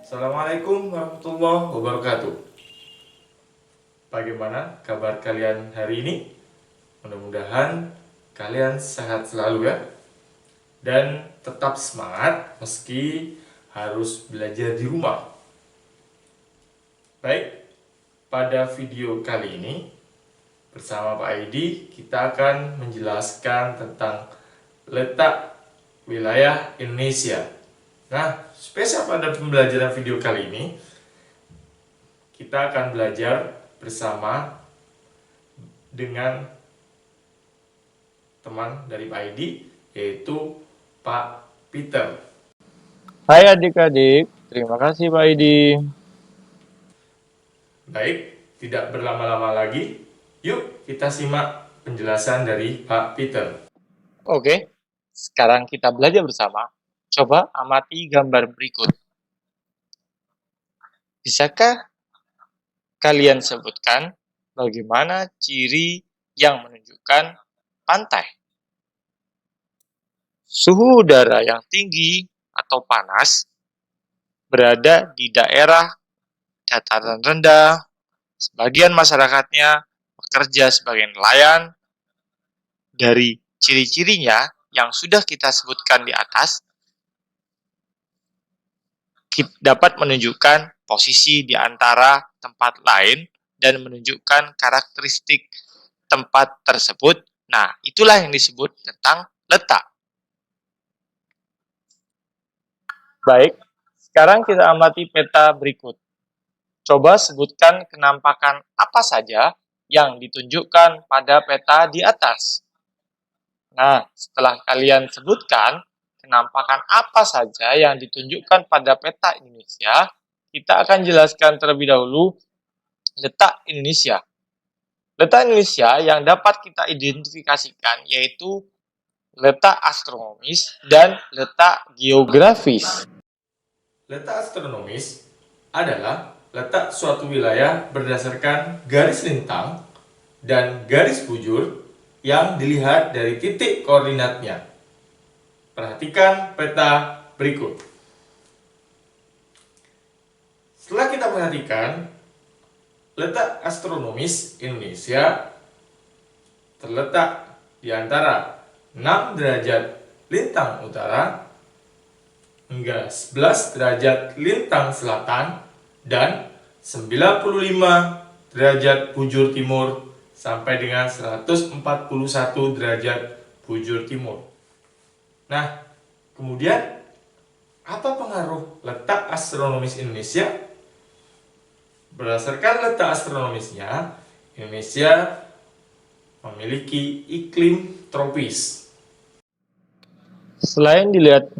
Assalamualaikum warahmatullahi wabarakatuh. Bagaimana kabar kalian hari ini? Mudah-mudahan kalian sehat selalu ya. Dan tetap semangat meski harus belajar di rumah. Baik, pada video kali ini bersama Pak Aidi kita akan menjelaskan tentang letak wilayah Indonesia. Nah, spesial pada pembelajaran video kali ini, kita akan belajar bersama dengan teman dari Pak Aidi, yaitu Pak Peter. Hai adik-adik, terima kasih Pak Idi. Baik, tidak berlama-lama lagi, yuk kita simak penjelasan dari Pak Peter. Oke, sekarang kita belajar bersama. Coba amati gambar berikut. Bisakah kalian sebutkan bagaimana ciri yang menunjukkan pantai? Suhu udara yang tinggi atau panas berada di daerah dataran rendah. Sebagian masyarakatnya bekerja sebagai nelayan. Dari ciri-cirinya yang sudah kita sebutkan di atas, dapat menunjukkan posisi di antara tempat lain dan menunjukkan karakteristik tempat tersebut. Nah, itulah yang disebut tentang letak. Baik, sekarang kita amati peta berikut. Coba sebutkan kenampakan apa saja yang ditunjukkan pada peta di atas. Nah, setelah kalian sebutkan kenampakan apa saja yang ditunjukkan pada peta Indonesia, kita akan jelaskan terlebih dahulu letak Indonesia. Letak Indonesia yang dapat kita identifikasikan yaitu letak astronomis dan letak geografis. Letak astronomis adalah letak suatu wilayah berdasarkan garis lintang dan garis bujur yang dilihat dari titik koordinatnya. Perhatikan peta berikut. Setelah kita perhatikan, letak astronomis Indonesia terletak di antara 6 derajat lintang utara hingga 11 derajat lintang selatan dan 95 derajat bujur timur sampai dengan 141 derajat bujur timur. Nah, kemudian apa pengaruh letak astronomis Indonesia? Berdasarkan letak astronomisnya, Indonesia memiliki iklim tropis. Selain dilihat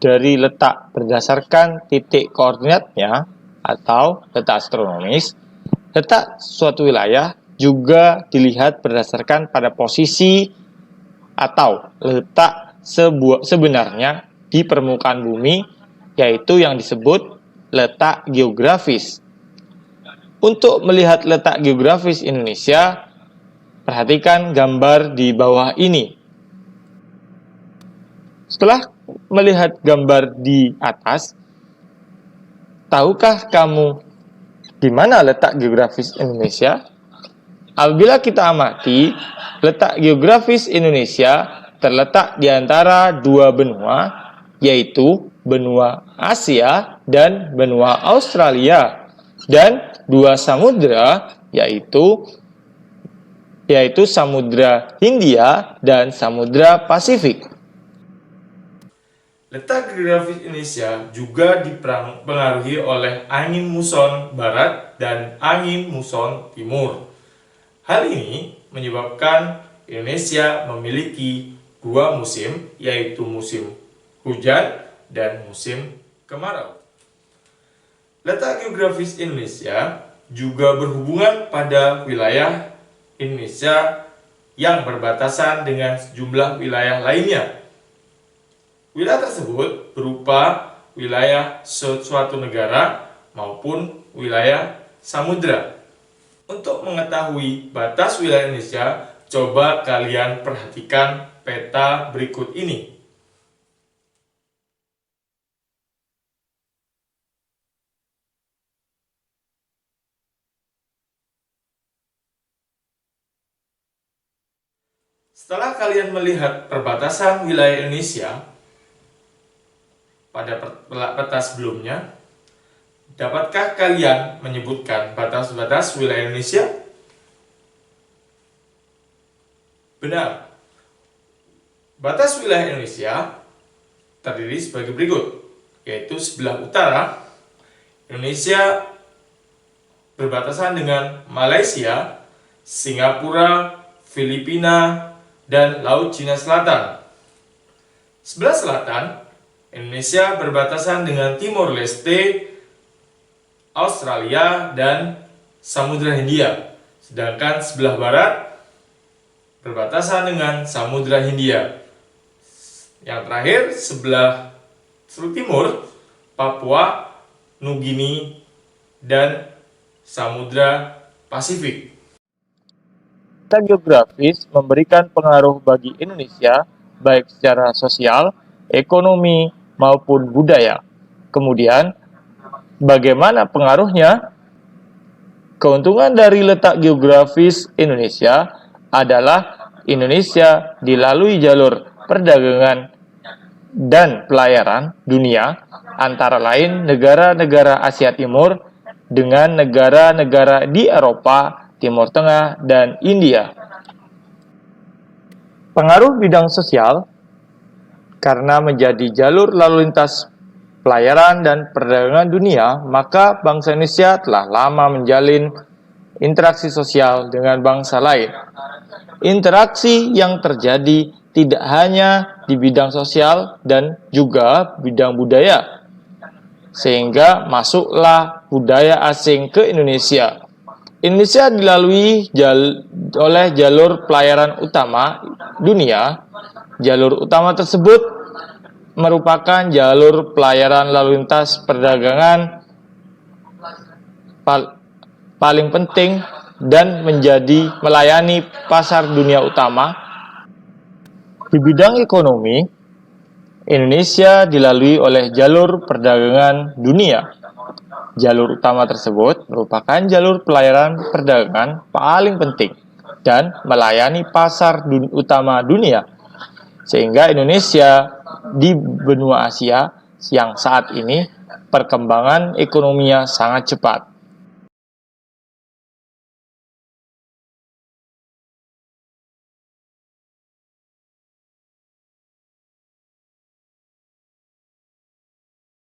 dari letak berdasarkan titik koordinatnya atau letak astronomis, letak suatu wilayah juga dilihat berdasarkan pada posisi atau letak sebenarnya di permukaan bumi, yaitu yang disebut letak geografis. Untuk melihat letak geografis Indonesia, perhatikan gambar di bawah ini. Setelah melihat gambar di atas, tahukah kamu di mana letak geografis Indonesia? Apabila kita amati, letak geografis Indonesia terletak di antara dua benua, yaitu benua Asia dan benua Australia, dan dua samudra, yaitu Samudra Hindia dan Samudra Pasifik. Letak geografis Indonesia juga dipengaruhi oleh angin muson barat dan angin muson timur. Hal ini menyebabkan Indonesia memiliki dua musim, yaitu musim hujan dan musim kemarau. Letak geografis Indonesia juga berhubungan pada wilayah Indonesia yang berbatasan dengan sejumlah wilayah lainnya. Wilayah tersebut berupa wilayah suatu negara maupun wilayah samudra. Untuk mengetahui batas wilayah Indonesia, coba kalian perhatikan peta berikut ini. Setelah kalian melihat perbatasan wilayah Indonesia pada peta sebelumnya, dapatkah kalian menyebutkan batas-batas wilayah Indonesia? Benar. Batas wilayah Indonesia terdiri sebagai berikut, yaitu sebelah utara, Indonesia berbatasan dengan Malaysia, Singapura, Filipina, dan Laut Cina Selatan. Sebelah selatan, Indonesia berbatasan dengan Timor Leste, Australia, dan Samudra Hindia. Sedangkan sebelah barat berbatasan dengan Samudra Hindia. Yang terakhir, sebelah timur, Papua, Nugini, dan Samudra Pasifik. Peta geografis memberikan pengaruh bagi Indonesia, baik secara sosial, ekonomi, maupun budaya. Kemudian, bagaimana pengaruhnya? Keuntungan dari letak geografis Indonesia adalah Indonesia dilalui jalur perdagangan dan pelayaran dunia, antara lain negara-negara Asia Timur dengan negara-negara di Eropa, Timur Tengah, dan India. Pengaruh bidang sosial karena menjadi jalur lalu lintas pelayaran dan perdagangan dunia, maka bangsa Indonesia telah lama menjalin interaksi sosial dengan bangsa lain. Interaksi yang terjadi tidak hanya di bidang sosial dan juga bidang budaya, sehingga masuklah budaya asing ke Indonesia. Indonesia dilalui oleh jalur pelayaran utama dunia. Jalur utama tersebut merupakan jalur pelayaran lalu lintas perdagangan paling penting dan menjadi melayani pasar dunia utama. Di bidang ekonomi, Indonesia dilalui oleh jalur perdagangan dunia. Jalur utama tersebut merupakan jalur pelayaran perdagangan paling penting dan melayani pasar utama dunia. Sehingga Indonesia di benua Asia yang saat ini perkembangan ekonominya sangat cepat.